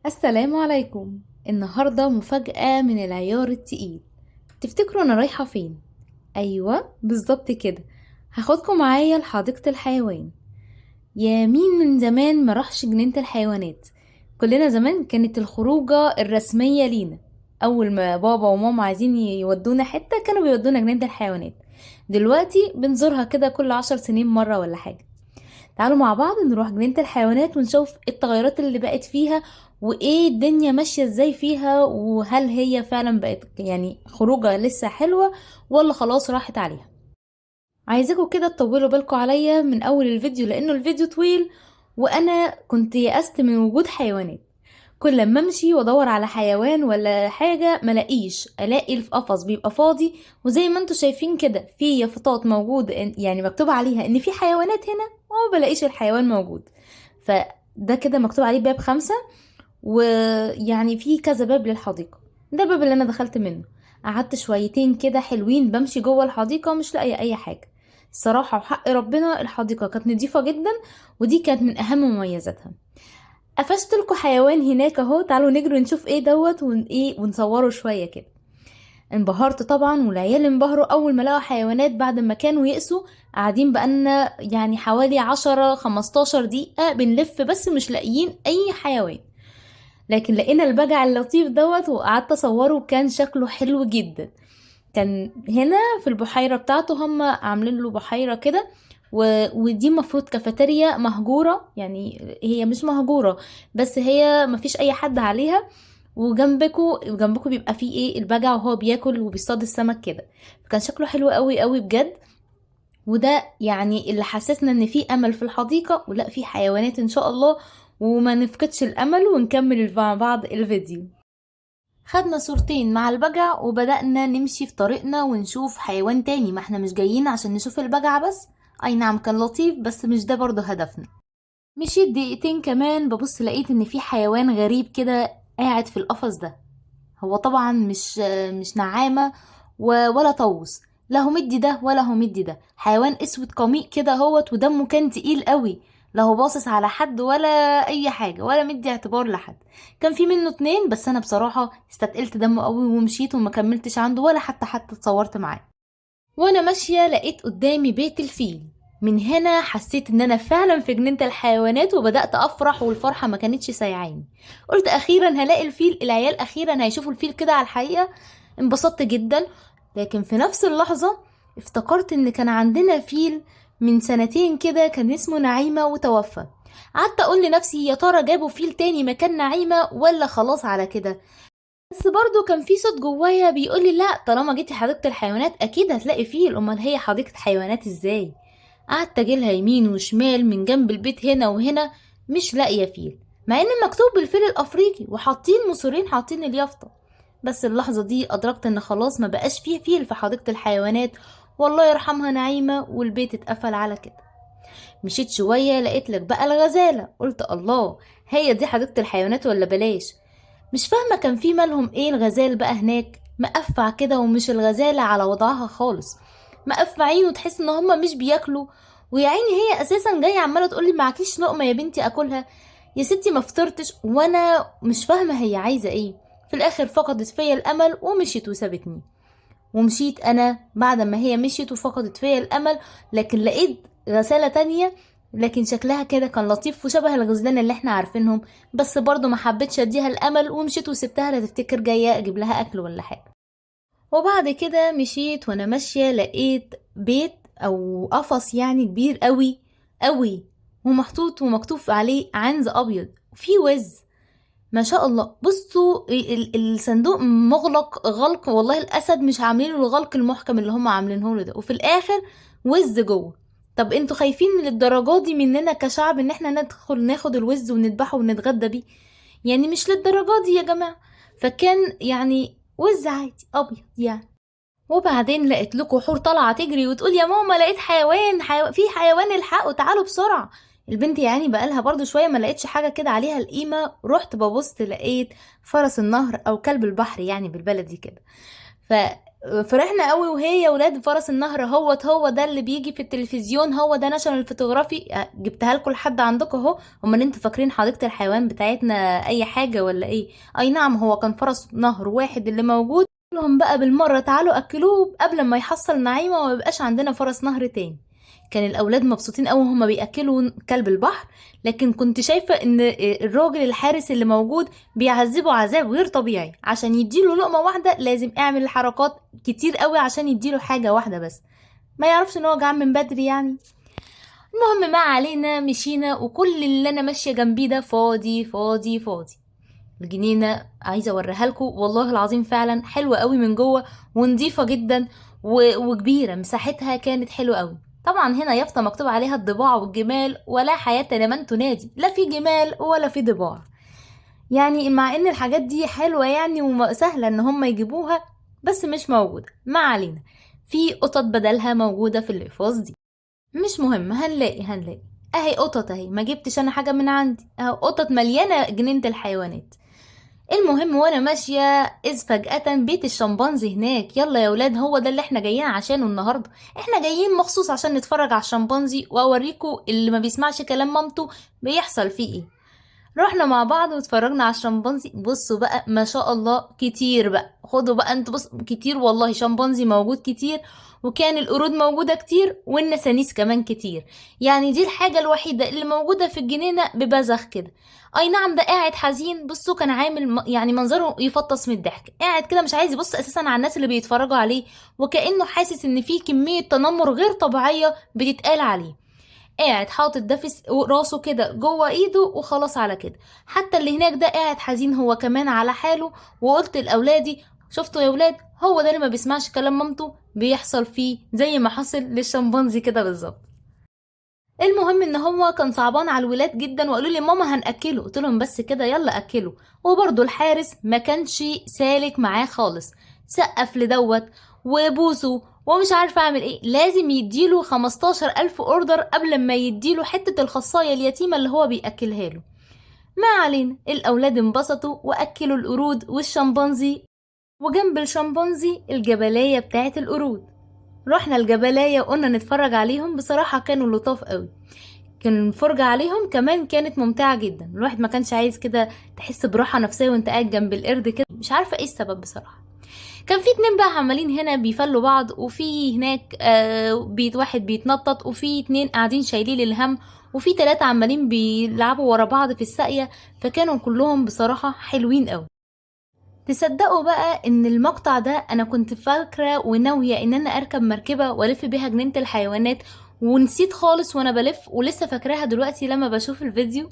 السلام عليكم. النهاردة مفاجأة من العيار التقيل. تفتكروا أنا رايحة فين؟ أيوة بالظبط كده، هاخدكم معايا لحديقة الحيوان. يا مين من زمان ما راحش جنينة الحيوانات؟ كلنا زمان كانت الخروجة الرسمية لينا. أول ما بابا وماما عايزين يودونا حتة كانوا بيودونا جنينة الحيوانات. دلوقتي بنزورها كده كل 10 سنين مرة ولا حاجة. تعالوا مع بعض نروح جنينة الحيوانات ونشوف إيه التغيرات اللي بقت فيها، وايه الدنيا ماشية ازاي فيها، وهل هي فعلا بقت يعني خروجة لسه حلوة ولا خلاص راحت عليها. عايزاكم كده تطولوا بالكم عليا من اول الفيديو لانه الفيديو طويل، وانا كنت يأست من وجود حيوانات. كل لما امشي وادور على حيوان ولا حاجة ملاقيش، الاقي القفص بيبقى فاضي، وزي ما انتوا شايفين كده في يافطات موجود يعني مكتوب عليها ان في حيوانات هنا، وما بلاقيش الحيوان موجود. فده كده مكتوب عليه باب 5، ويعني في كذا باب للحديقة. ده الباب اللي انا دخلت منه. قعدت شويتين كده حلوين بمشي جوه الحديقة مش لاقية اي حاجة. الصراحة وحق ربنا الحديقة كانت نظيفة جدا، ودي كانت من اهم مميزاتها. قفشت لكم حيوان هناك اهو، تعالوا نجري نشوف ايه دوت ايه ونصوره شوية كده. انبهرت طبعا، والعيال انبهروا اول ما لقوا حيوانات بعد ما كانوا يئسوا. قاعدين بقالنا يعني حوالي 10 15 دقيقة بنلف بس مش لاقيين اي حيوان. لكن لقينا البجع اللطيف دوت وقعدت اصوره وكان شكله حلو جدا. كان هنا في البحيرة بتاعته، هم عاملين له بحيرة كده. ودي مفروض كافيتيريا مهجورة، يعني هي مش مهجورة بس هي مفيش اي حد عليها. وجنبكو بيبقى فيه ايه البجع وهو بياكل وبيصطاد السمك كده. فكان شكله حلو قوي قوي بجد. وده يعني اللي حسسنا ان في امل في الحديقة، ولا في حيوانات ان شاء الله. وما نفقدش الامل ونكمل مع بعض الفيديو. خدنا صورتين مع البجع وبدأنا نمشي في طريقنا ونشوف حيوان تاني، ما احنا مش جايين عشان نشوف البجع بس. اي نعم كان لطيف بس مش ده برضه هدفنا. مشيت دقيقتين كمان ببص لقيت ان في حيوان غريب كده قاعد في القفص ده. هو طبعا مش نعامة ولا طاووس. لا هو مدي ده ولا هو مدي ده، حيوان اسود قميء كده هوت ودمه كان تقيل قوي. لا هو باصص على حد ولا اي حاجة ولا مدي اعتبار لحد. كان في منه اتنين بس انا بصراحة استتقلت دمه قوي ومشيت وما كملتش عنده ولا حتى اتصورت معاه. وانا ماشية لقيت قدامي بيت الفيل. من هنا حسيت ان انا فعلا في جنينة الحيوانات وبدأت افرح، والفرحة ما كانتش سايعاني. قلت اخيرا هلاقي الفيل، العيال اخيرا هيشوفوا الفيل كده على الحقيقة. انبسطت جدا. لكن في نفس اللحظة افتكرت ان كان عندنا فيل من سنتين كده كان اسمه نعيمة وتوفى. قعدت اقول لنفسي يا ترى جابوا فيل تاني مكان نعيمة ولا خلاص على كده. بس برضو كان في صوت جوايا بيقولي لا، طالما جيتي حديقة الحيوانات اكيد هتلاقي فيل، امال هي حديقة حيوانات ازاي؟ قعدت اجيلها يمين وشمال من جنب البيت هنا وهنا، مش لاقية فيل. مع ان مكتوب بالفيل الافريقي وحاطين مصرين حاطين اليافطة. بس اللحظة دي ادركت ان خلاص ما بقاش فيه فيل في حديقة الحيوانات. والله يرحمها نعيمة، والبيت اتقفل على كده. مشيت شوية لقيت لك بقى الغزالة، قلت الله، هي دي حديقة الحيوانات ولا بلاش؟ مش فاهمة كان في مالهم ايه الغزال بقى هناك مقفع كده، ومش الغزالة على وضعها خالص. مقفعين وتحس ان هما مش بياكلوا. ويا عيني هي اساسا جاية عمالة تقولي معكيش لقمة يا بنتي اكلها. يا ستي ما فطرتش، وانا مش فاهمة هي عايزة ايه. في الاخر فقدت فيا الامل ومشيت وسابتني. ومشيت انا بعد ما هي مشيت وفقدت فيا الامل. لكن لقيت غسالة تانية، لكن شكلها كده كان لطيف وشبه الغزلان اللي احنا عارفينهم. بس برضو ما حبيتش اديها الامل ومشيت وسبتها لا تفتكر جاية اجيب لها اكل ولا حاجة. وبعد كده مشيت وانا ماشية لقيت بيت او قفص يعني كبير قوي قوي، ومحطوط ومكتوب عليه عنز ابيض وفيه وز. ما شاء الله. بصوا الصندوق مغلق غلق، والله الاسد مش عاملين له الغلق المحكم اللي هم عاملينه له ده، وفي الاخر وز جوه. طب انتوا خايفين للدرجه دي مننا كشعب ان احنا ندخل ناخد الوز ونذبحه ونتغدى بيه؟ يعني مش للدرجه دي يا جماعه. فكان يعني وز عادي ابيض يعني. وبعدين لقيت لكم حور طالعه تجري وتقول يا ماما لقيت في حيوان الحقوا تعالوا بسرعه. البنت يعني بقالها برضو شويه ما لقيتش حاجه كده عليها القيمه، رحت ببص لقيت فرس النهر او كلب البحر يعني بالبلدي كده. فرحنا قوي، وهي ولاد فرس النهر هو ده اللي بيجي في التلفزيون، هو ده ناشونال فوتوغرافي. جبتها لكم لحد عندكم اهو. امال انتوا فاكرين حديقة الحيوان بتاعتنا اي حاجة ولا ايه؟ اي نعم، هو كان فرس نهر واحد اللي موجود. لهم بقى بالمرة تعالوا اكلوه قبل ما يحصل نعيمة وما يبقاش عندنا فرس نهر تاني. كان الاولاد مبسوطين قوي هما بياكلوا كلب البحر. لكن كنت شايفة ان الراجل الحارس اللي موجود بيعذبه عذاب غير طبيعي. عشان يديله لقمة واحدة لازم اعمل حركات كتير قوي عشان يديله حاجة واحدة بس. ما يعرفش ان هو جعان من بدري يعني. المهم ما علينا، مشينا وكل اللي انا ماشية جنبيه ده فاضي فاضي فاضي. الجنينة عايزة اوريها لكم، والله العظيم فعلا حلوة قوي من جوه ونضيفة جدا وكبيرة. مساحتها كانت حلوة قوي. طبعا هنا يافطة مكتوب عليها الضباع والجمال ولا حياة لمن تنادي، لا في جمال ولا في ضباع. يعني مع ان الحاجات دي حلوة يعني وسهلة ان هم يجيبوها، بس مش موجودة. ما علينا، في قطط بدلها موجودة في القفاص دي. مش مهم، هنلاقي. اهي قطط اهي، ما جبتش انا حاجة من عندي، اهو قطط مليانة جنينة الحيوانات. المهم وانا ماشية اذ فجأة بيت الشمبانزي هناك. يلا يا ولاد، هو ده اللي احنا جايين عشانه النهاردة. احنا جايين مخصوص عشان نتفرج على الشمبانزي واوريكم اللي ما بيسمعش كلام مامته بيحصل فيه ايه. رحنا مع بعض واتفرجنا على الشمبانزي. بصوا بقى ما شاء الله كتير بقى، خدوا بقى انتوا بص كتير والله، شمبانزي موجود كتير. وكان القرود موجودة كتير والنسانيس كمان كتير. يعني دي الحاجة الوحيدة اللي موجودة في الجنينة ببذخ كده. اي نعم، ده قاعد حزين. بصوا كان عامل يعني منظره يفطس من الضحك، قاعد كده مش عايز يبص اساسا على الناس اللي بيتفرجوا عليه. وكأنه حاسس ان في كمية تنمر غير طبيعية بتتقال عليه. قاعد حاطط ده في راسه كده جوه ايده وخلاص على كده. حتى اللي هناك ده قاعد حزين هو كمان على حاله. وقلت لاولادي شفتوا يا ولاد، هو ده اللي ما بيسمعش كلام مامته بيحصل فيه زي ما حصل للشمبانزي كده بالظبط. المهم ان هو كان صعبان على الولاد جدا وقالوا لي ماما هنأكله. قلت لهم بس كده يلا اكله. وبرضه الحارس ما كانش سالك معاه خالص، سقف لدوت وبوسه ومش عارفه اعمل ايه. لازم يديله 15,000 اوردر قبل ما يديله حته الخصايه اليتيمه اللي هو بياكلها له. ما علينا، الاولاد انبسطوا واكلوا القرود والشمبانزي. وجنب الشمبانزي الجبلية بتاعت القرود. رحنا الجبلية وقلنا نتفرج عليهم. بصراحة كانوا لطاف قوي. كان الفرجة عليهم كمان كانت ممتعة جدا. الواحد ما كانش عايز كده تحس براحة نفسية وانت قاعد جنب القرد كده. مش عارفة ايه السبب بصراحة. كان في اتنين بقى عمالين هنا بيفلوا بعض، وفي هناك بيت واحد بيتنطط، وفي اتنين قاعدين شايلين الهم، وفي 3 عمالين بيلعبوا ورا بعض في الساقية. فكانوا كلهم بصراحة حلوين قوي. تصدقوا بقى ان المقطع ده انا كنت فاكرة وناوية ان انا اركب مركبة والف بيها جنينة الحيوانات، ونسيت خالص وانا بلف ولسه فاكراها دلوقتي لما بشوف الفيديو.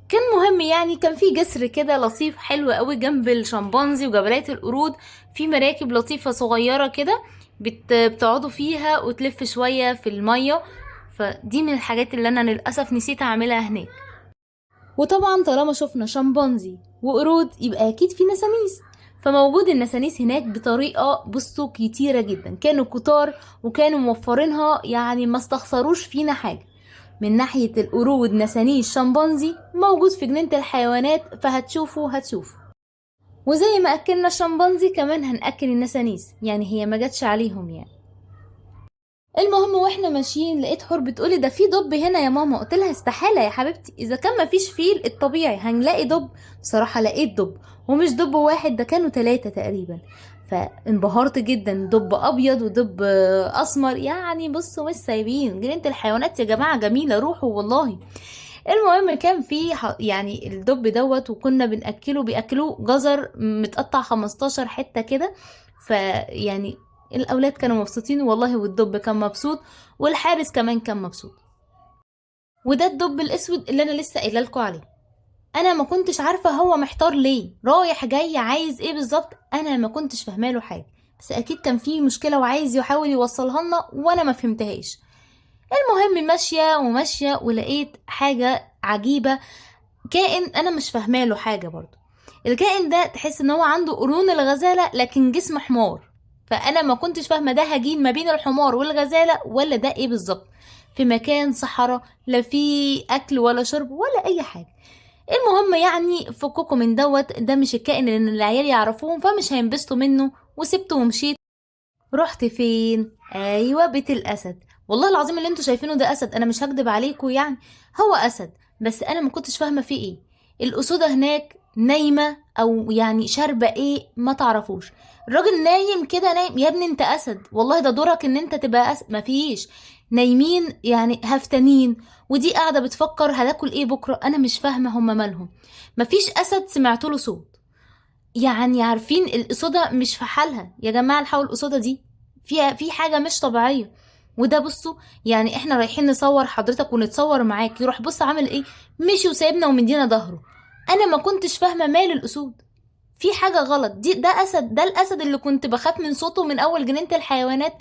كان مهم يعني كان في جسر كده لطيف حلو قوي جنب الشمبانزي وجبلية القرود. في مراكب لطيفة صغيرة كده بتقعدوا فيها وتلف شوية في المية. فدي من الحاجات اللي انا للأسف نسيت اعملها هناك. وطبعا طالما شفنا شمبانزي وقرود يبقى اكيد في نسانيس. فموجود النسانيس هناك بطريقة بصوا كتيرة جدا، كانوا كتار وكانوا موفرينها يعني ما استخسروش فينا حاجة. من ناحية القرود نسانيس شمبانزي موجود في جنينة الحيوانات، فهتشوفوا. وزي ما اكلنا الشمبانزي كمان هنأكل النسانيس، يعني هي ما جاتش عليهم يعني. المهم واحنا ماشيين لقيت حور بتقولي ده في دب هنا يا ماما. قلت لها استحالة يا حبيبتي، اذا كان ما فيش فيل الطبيعي هنلاقي دب. بصراحة لقيت دب، ومش دب واحد، ده كانوا 3 تقريبا. فانبهرت جدا، دب ابيض ودب اسمر. يعني بصوا مش سايبين جنينة الحيوانات يا جماعة، جميلة روحوا والله. المهم كان في يعني الدب دوت، وكنا بياكلوه جزر متقطع 15 حتة كده. فيعني الاولاد كانوا مبسوطين والله، والدب كان مبسوط، والحارس كمان كان مبسوط. وده الدب الاسود اللي انا لسه قايله لكم عليه. انا ما كنتش عارفه هو محتار ليه رايح جاي عايز ايه بالظبط. انا ما كنتش فاهمه له حاجه، بس اكيد كان فيه مشكله وعايز يحاول يوصلها لنا وانا ما فهمتهاش. المهم ماشيه وماشيه ولقيت حاجه عجيبه. كائن انا مش فاهمه له حاجه برضو. الكائن ده تحس ان هو عنده قرون الغزاله لكن جسم حمار. فانا ما كنتش فاهمه ده هجين ما بين الحمار والغزاله ولا ده ايه بالظبط. في مكان صحراء، لا في اكل ولا شرب ولا اي حاجه. المهم يعني فككوا من دوت، ده مش الكائن اللي العيال يعرفوهم فمش هينبسطوا منه، وسبته ومشيت. رحت فين؟ ايوه بيت الاسد. والله العظيم اللي انتوا شايفينه ده اسد، انا مش هكدب عليكم يعني. هو اسد، بس انا ما كنتش فاهمه فيه ايه. الاسودة هناك نايمه او يعني شاربه ايه ما تعرفوش. الراجل نايم كده، نايم يا ابني، انت اسد والله، ده دورك ان انت تبقى اسد. مفيش، نايمين يعني هفتانين. ودي قاعده بتفكر هتاكل ايه بكره. انا مش فاهمه هما مالهم. مفيش اسد سمعت له صوت. يعني عارفين القصادة مش في حالها يا جماعة، الحقوا القصادة دي فيها في حاجة مش طبيعية. وده بصوا، يعني احنا رايحين نصور حضرتك ونتصور معاك، يروح بص عامل ايه، مشي وسايبنا ومدينا ظهره. انا ما كنتش فاهمة مال الاسود، في حاجة غلط. ده اسد، ده الاسد اللي كنت بخاف من صوته من اول جنينة الحيوانات،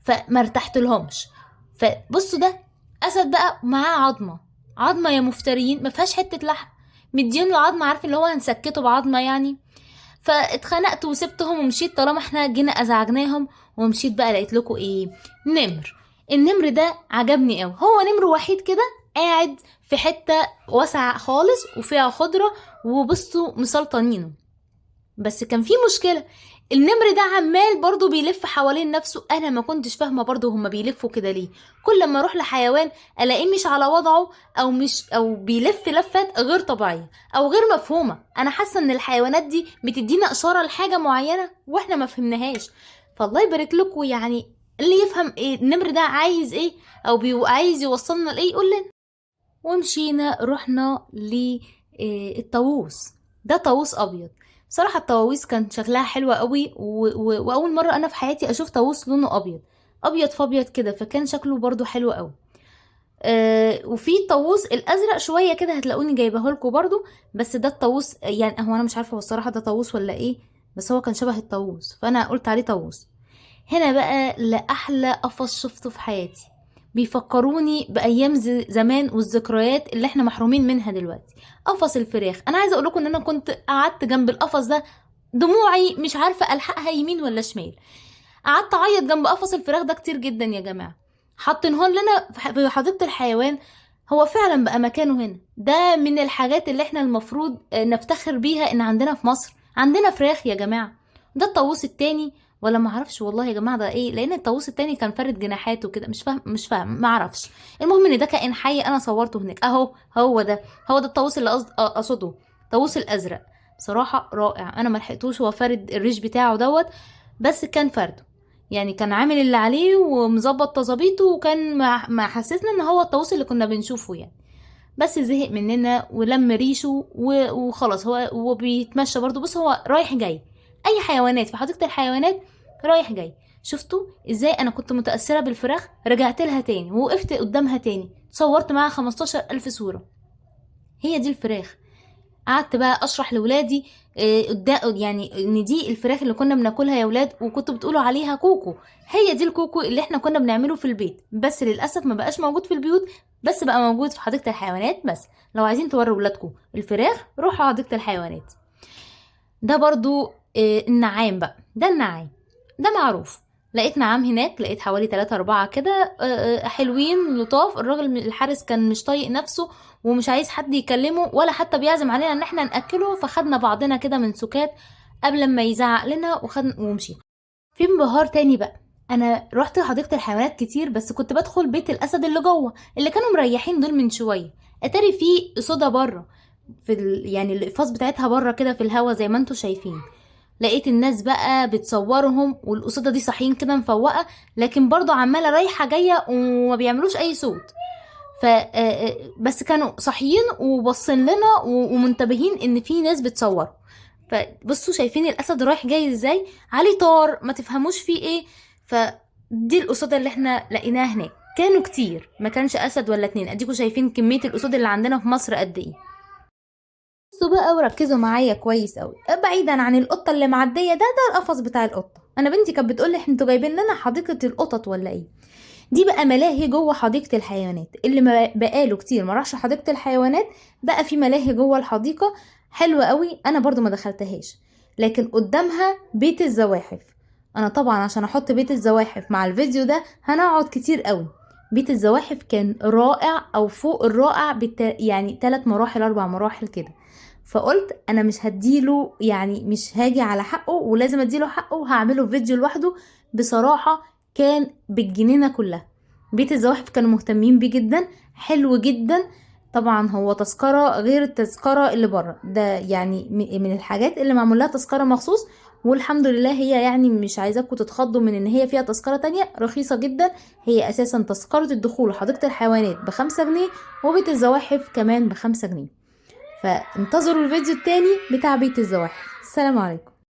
فما ارتحت لهمش. فبصوا ده اسد بقى معاه عظمة. عظمة يا مفترين، ما فيهاش حتة لحم، مدين له عظمة، عارف اللي هو هنسكته بعظمة يعني. فاتخنقت وسبتهم ومشيت طالما احنا جينا ازعجناهم. ومشيت بقى لقيت لكم ايه؟ نمر. النمر ده عجبني قوي، هو نمر وحيد كده قاعد في حتة واسعة خالص وفيها خضرة، وبصوا مسلطنينه. بس كان في مشكلة، النمر ده عمال برضو بيلف حوالين نفسه. انا ما كنتش فاهمة برضو هما بيلفوا كده ليه. كل ما اروح لحيوان الاقيه مش على وضعه، او مش او بيلف لفات غير طبيعية او غير مفهومة. انا حاسة ان الحيوانات دي بتدينا اشارة لحاجة معينة واحنا ما فهمناهاش. فالله يبارك لكم يعني، اللي يفهم ايه النمر ده عايز ايه او عايز يوصلنا لايه يقول لنا. ومشينا رحنا للطاووس. ده طاووس ابيض. بصراحه الطواويس كان شكلها حلوة قوي، واول مره انا في حياتي اشوف طاووس لونه ابيض، ابيض فابيض كده، فكان شكله برضو حلو قوي. وفي الطاووس الازرق شويه كده هتلاقوني جايبه لكم برضو. بس ده الطاووس، يعني هو انا مش عارفه هو الصراحه ده طاووس ولا ايه، بس هو كان شبه الطاووس فانا قلت عليه طاووس. هنا بقى لأحلى قفص شفته في حياتي. بيفكروني بأيام زمان والذكريات اللي احنا محرومين منها دلوقتي. قفص الفراخ. انا عايزه اقول لكم ان انا كنت قعدت جنب القفص ده، دموعي مش عارفه الحقها يمين ولا شمال. قعدت اعيط جنب قفص الفراخ ده كتير جدا يا جماعه. حاطينه لنا في حديقه الحيوان. هو فعلا بقى مكانه هنا. ده من الحاجات اللي احنا المفروض نفتخر بيها ان عندنا في مصر، عندنا فراخ يا جماعه. ده الطاووس التاني، ولا ما اعرفش والله يا جماعه ده ايه، لان الطاووس التاني كان فارد جناحاته كده، مش فاهم ما اعرفش. المهم ان ده كائن حي انا صورته هناك اهو. هو ده الطاووس اللي اقصده، الطاووس الازرق. بصراحه رائع، انا ما لحقتوش هو فارد الريش بتاعه دوت، بس كان فرده. يعني كان عامل اللي عليه ومظبط تظابيطه، وكان ما حسسنا ان هو الطاووس اللي كنا بنشوفه يعني. بس زهق مننا ولم ريشه وخلاص. هو بيتمشى برضو، بص هو رايح جاي. اي حيوانات في حديقة الحيوانات رايح جاي. شفتوا ازاي انا كنت متأثرة بالفراخ، رجعت لها تاني ووقفت قدامها تاني، صورت معاها 15,000 صورة. هي دي الفراخ. قعدت بقى اشرح لولادي قدام يعني ان دي الفراخ اللي كنا بناكلها يا ولاد، وكنتوا بتقولوا عليها كوكو. هي دي الكوكو اللي احنا كنا بنعمله في البيت، بس للاسف ما بقاش موجود في البيوت، بس بقى موجود في حديقة الحيوانات. بس لو عايزين توروا ولادكم الفراخ روحوا حديقة الحيوانات. ده برضو النعام بقى. ده النعام ده معروف. لقيت نعام هناك، لقيت حوالي 3 4 كده حلوين لطاف. الراجل الحارس كان مش طايق نفسه ومش عايز حد يكلمه ولا حتى بيعزم علينا ان احنا نأكله، فخدنا بعضنا كده من سكات قبل ما يزعق لنا ومشي. في انبهار تاني بقى، انا رحت حديقة الحيوانات كتير، بس كنت بدخل بيت الاسد اللي جوه اللي كانوا مريحين دول من شوية. اتاري فيه اسودة بره، يعني الاقفاص بتاعتها بره كده في الهوا زي ما انتوا شايفين. لقيت الناس بقى بتصورهم، والقصيدة دي صاحيين كده مفوقة، لكن برضو عمالة رايحة جاية وما بيعملوش اي صوت. بس كانوا صاحيين وبصين لنا ومنتبهين ان في ناس بتصور. فبصوا شايفين الاسد رايح جاي ازاي، عليه طار ما تفهموش فيه ايه. فدي القصيدة اللي احنا لقيناها هناك، كانوا كتير، ما كانش اسد ولا اتنين. اديكوا شايفين كمية الاسود اللي عندنا في مصر قد ايه. بصوا بقى وركزوا معايا كويس قوي، بعيدا عن القطه اللي معديه، ده القفص بتاع القطه. انا بنتي كانت بتقول لي انتوا جايبين لنا حديقه القطط ولا ايه. دي بقى ملاهي جوه حديقه الحيوانات. اللي ما بقاله كتير ما راحش حديقه الحيوانات، بقى في ملاهي جوه الحديقه حلوه قوي. انا برضو ما دخلتهاش، لكن قدامها بيت الزواحف. انا طبعا عشان احط بيت الزواحف مع الفيديو ده هنقعد كتير قوي. بيت الزواحف كان رائع او فوق الرائع يعني 3 مراحل 4 مراحل كده. فقلت انا مش هديله، يعني مش هاجي على حقه ولازم اديله حقه، وهعمله فيديو لوحده. بصراحة كان بالجنينة كلها. بيت الزواحف كانوا مهتمين بيه جدا، حلو جدا. طبعا هو تذكرة غير التذكرة اللي بره ده، يعني من الحاجات اللي معمول لها تذكرة مخصوص. والحمد لله هي يعني مش عايزاكم تتخضوا من ان هي فيها تذكرة تانية، رخيصة جدا. هي اساسا تذكرة الدخول حديقة الحيوانات ب5 جنيه، وبيت الزواحف كمان ب5 جنيه. فانتظروا الفيديو التاني بتاع بيت الزواحف. السلام عليكم.